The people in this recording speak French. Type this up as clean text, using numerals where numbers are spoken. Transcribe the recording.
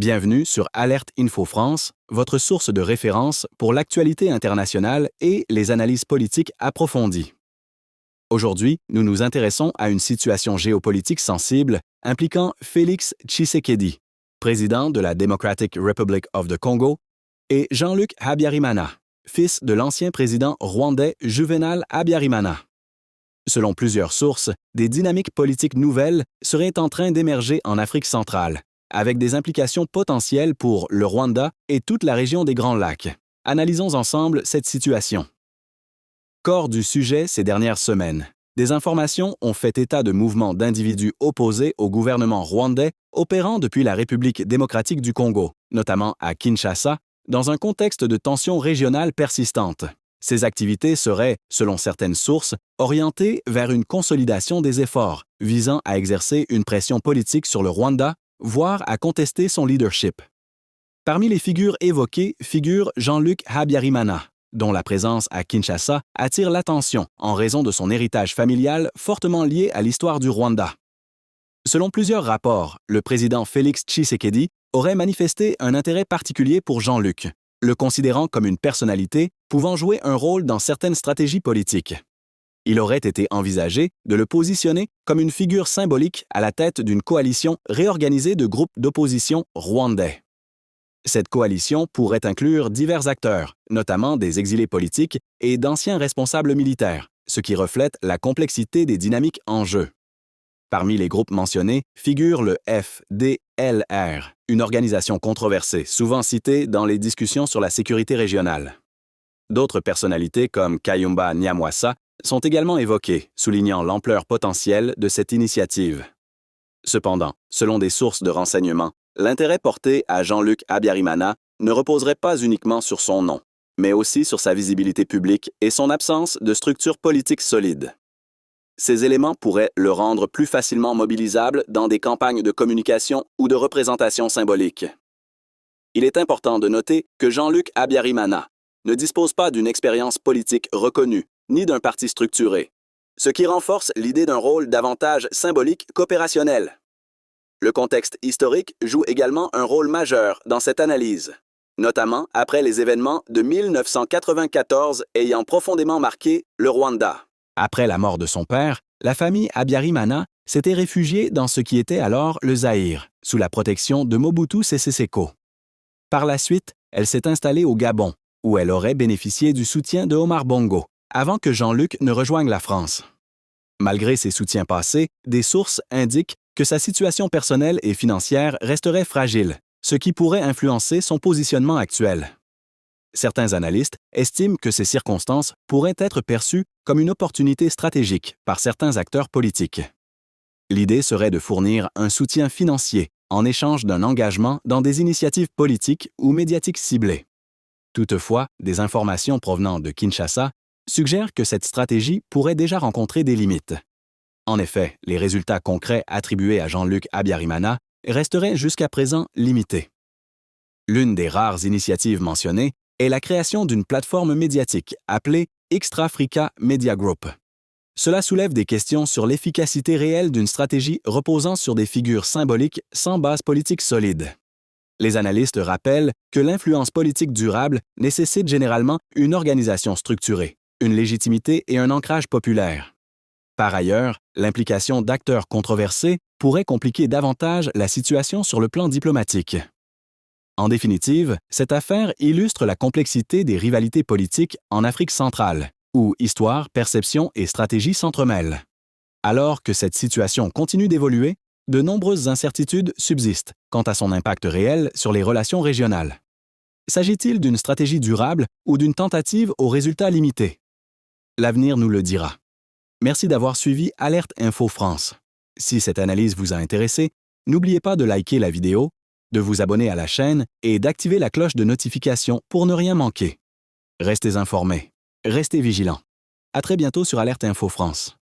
Bienvenue sur Alerte Info France, votre source de référence pour l'actualité internationale et les analyses politiques approfondies. Aujourd'hui, nous nous intéressons à une situation géopolitique sensible impliquant Félix Tshisekedi, président de la Democratic Republic of the Congo, et Jean-Luc Habyarimana, fils de l'ancien président rwandais Juvenal Habyarimana. Selon plusieurs sources, des dynamiques politiques nouvelles seraient en train d'émerger en Afrique centrale, avec des implications potentielles pour le Rwanda et toute la région des Grands Lacs. Analysons ensemble cette situation. Corps du sujet ces dernières semaines. Des informations ont fait état de mouvements d'individus opposés au gouvernement rwandais opérant depuis la République démocratique du Congo, notamment à Kinshasa, dans un contexte de tensions régionales persistantes. Ces activités seraient, selon certaines sources, orientées vers une consolidation des efforts visant à exercer une pression politique sur le Rwanda, voire à contester son leadership. Parmi les figures évoquées figure Jean-Luc Habyarimana, dont la présence à Kinshasa attire l'attention en raison de son héritage familial fortement lié à l'histoire du Rwanda. Selon plusieurs rapports, le président Félix Tshisekedi aurait manifesté un intérêt particulier pour Jean-Luc, le considérant comme une personnalité pouvant jouer un rôle dans certaines stratégies politiques. Il aurait été envisagé de le positionner comme une figure symbolique à la tête d'une coalition réorganisée de groupes d'opposition rwandais. Cette coalition pourrait inclure divers acteurs, notamment des exilés politiques et d'anciens responsables militaires, ce qui reflète la complexité des dynamiques en jeu. Parmi les groupes mentionnés figure le FDLR, une organisation controversée souvent citée dans les discussions sur la sécurité régionale. D'autres personnalités comme Kayumba Nyamwasa sont également évoquées, soulignant l'ampleur potentielle de cette initiative. Cependant, selon des sources de renseignement, l'intérêt porté à Jean-Luc Habyarimana ne reposerait pas uniquement sur son nom, mais aussi sur sa visibilité publique et son absence de structure politique solide. Ces éléments pourraient le rendre plus facilement mobilisable dans des campagnes de communication ou de représentation symbolique. Il est important de noter que Jean-Luc Habyarimana ne dispose pas d'une expérience politique reconnue, ni d'un parti structuré, ce qui renforce l'idée d'un rôle davantage symbolique qu'opérationnel. Le contexte historique joue également un rôle majeur dans cette analyse, notamment après les événements de 1994 ayant profondément marqué le Rwanda. Après la mort de son père, la famille Habyarimana s'était réfugiée dans ce qui était alors le Zaïre, sous la protection de Mobutu Sese Seko. Par la suite, elle s'est installée au Gabon, où elle aurait bénéficié du soutien de Omar Bongo, avant que Jean-Luc ne rejoigne la France. Malgré ses soutiens passés, des sources indiquent que sa situation personnelle et financière resterait fragile, ce qui pourrait influencer son positionnement actuel. Certains analystes estiment que ces circonstances pourraient être perçues comme une opportunité stratégique par certains acteurs politiques. L'idée serait de fournir un soutien financier en échange d'un engagement dans des initiatives politiques ou médiatiques ciblées. Toutefois, des informations provenant de Kinshasa suggèrent que cette stratégie pourrait déjà rencontrer des limites. En effet, les résultats concrets attribués à Jean-Luc Habyarimana resteraient jusqu'à présent limités. L'une des rares initiatives mentionnées est la création d'une plateforme médiatique appelée Xtrafrica Media Group. Cela soulève des questions sur l'efficacité réelle d'une stratégie reposant sur des figures symboliques sans base politique solide. Les analystes rappellent que l'influence politique durable nécessite généralement une organisation structurée, une légitimité et un ancrage populaire. Par ailleurs, l'implication d'acteurs controversés pourrait compliquer davantage la situation sur le plan diplomatique. En définitive, cette affaire illustre la complexité des rivalités politiques en Afrique centrale, où histoire, perception et stratégie s'entremêlent. Alors que cette situation continue d'évoluer, de nombreuses incertitudes subsistent quant à son impact réel sur les relations régionales. S'agit-il d'une stratégie durable ou d'une tentative aux résultats limités? L'avenir nous le dira. Merci d'avoir suivi Alerte Info France. Si cette analyse vous a intéressé, n'oubliez pas de liker la vidéo, de vous abonner à la chaîne et d'activer la cloche de notification pour ne rien manquer. Restez informés, restez vigilants. À très bientôt sur Alerte Info France.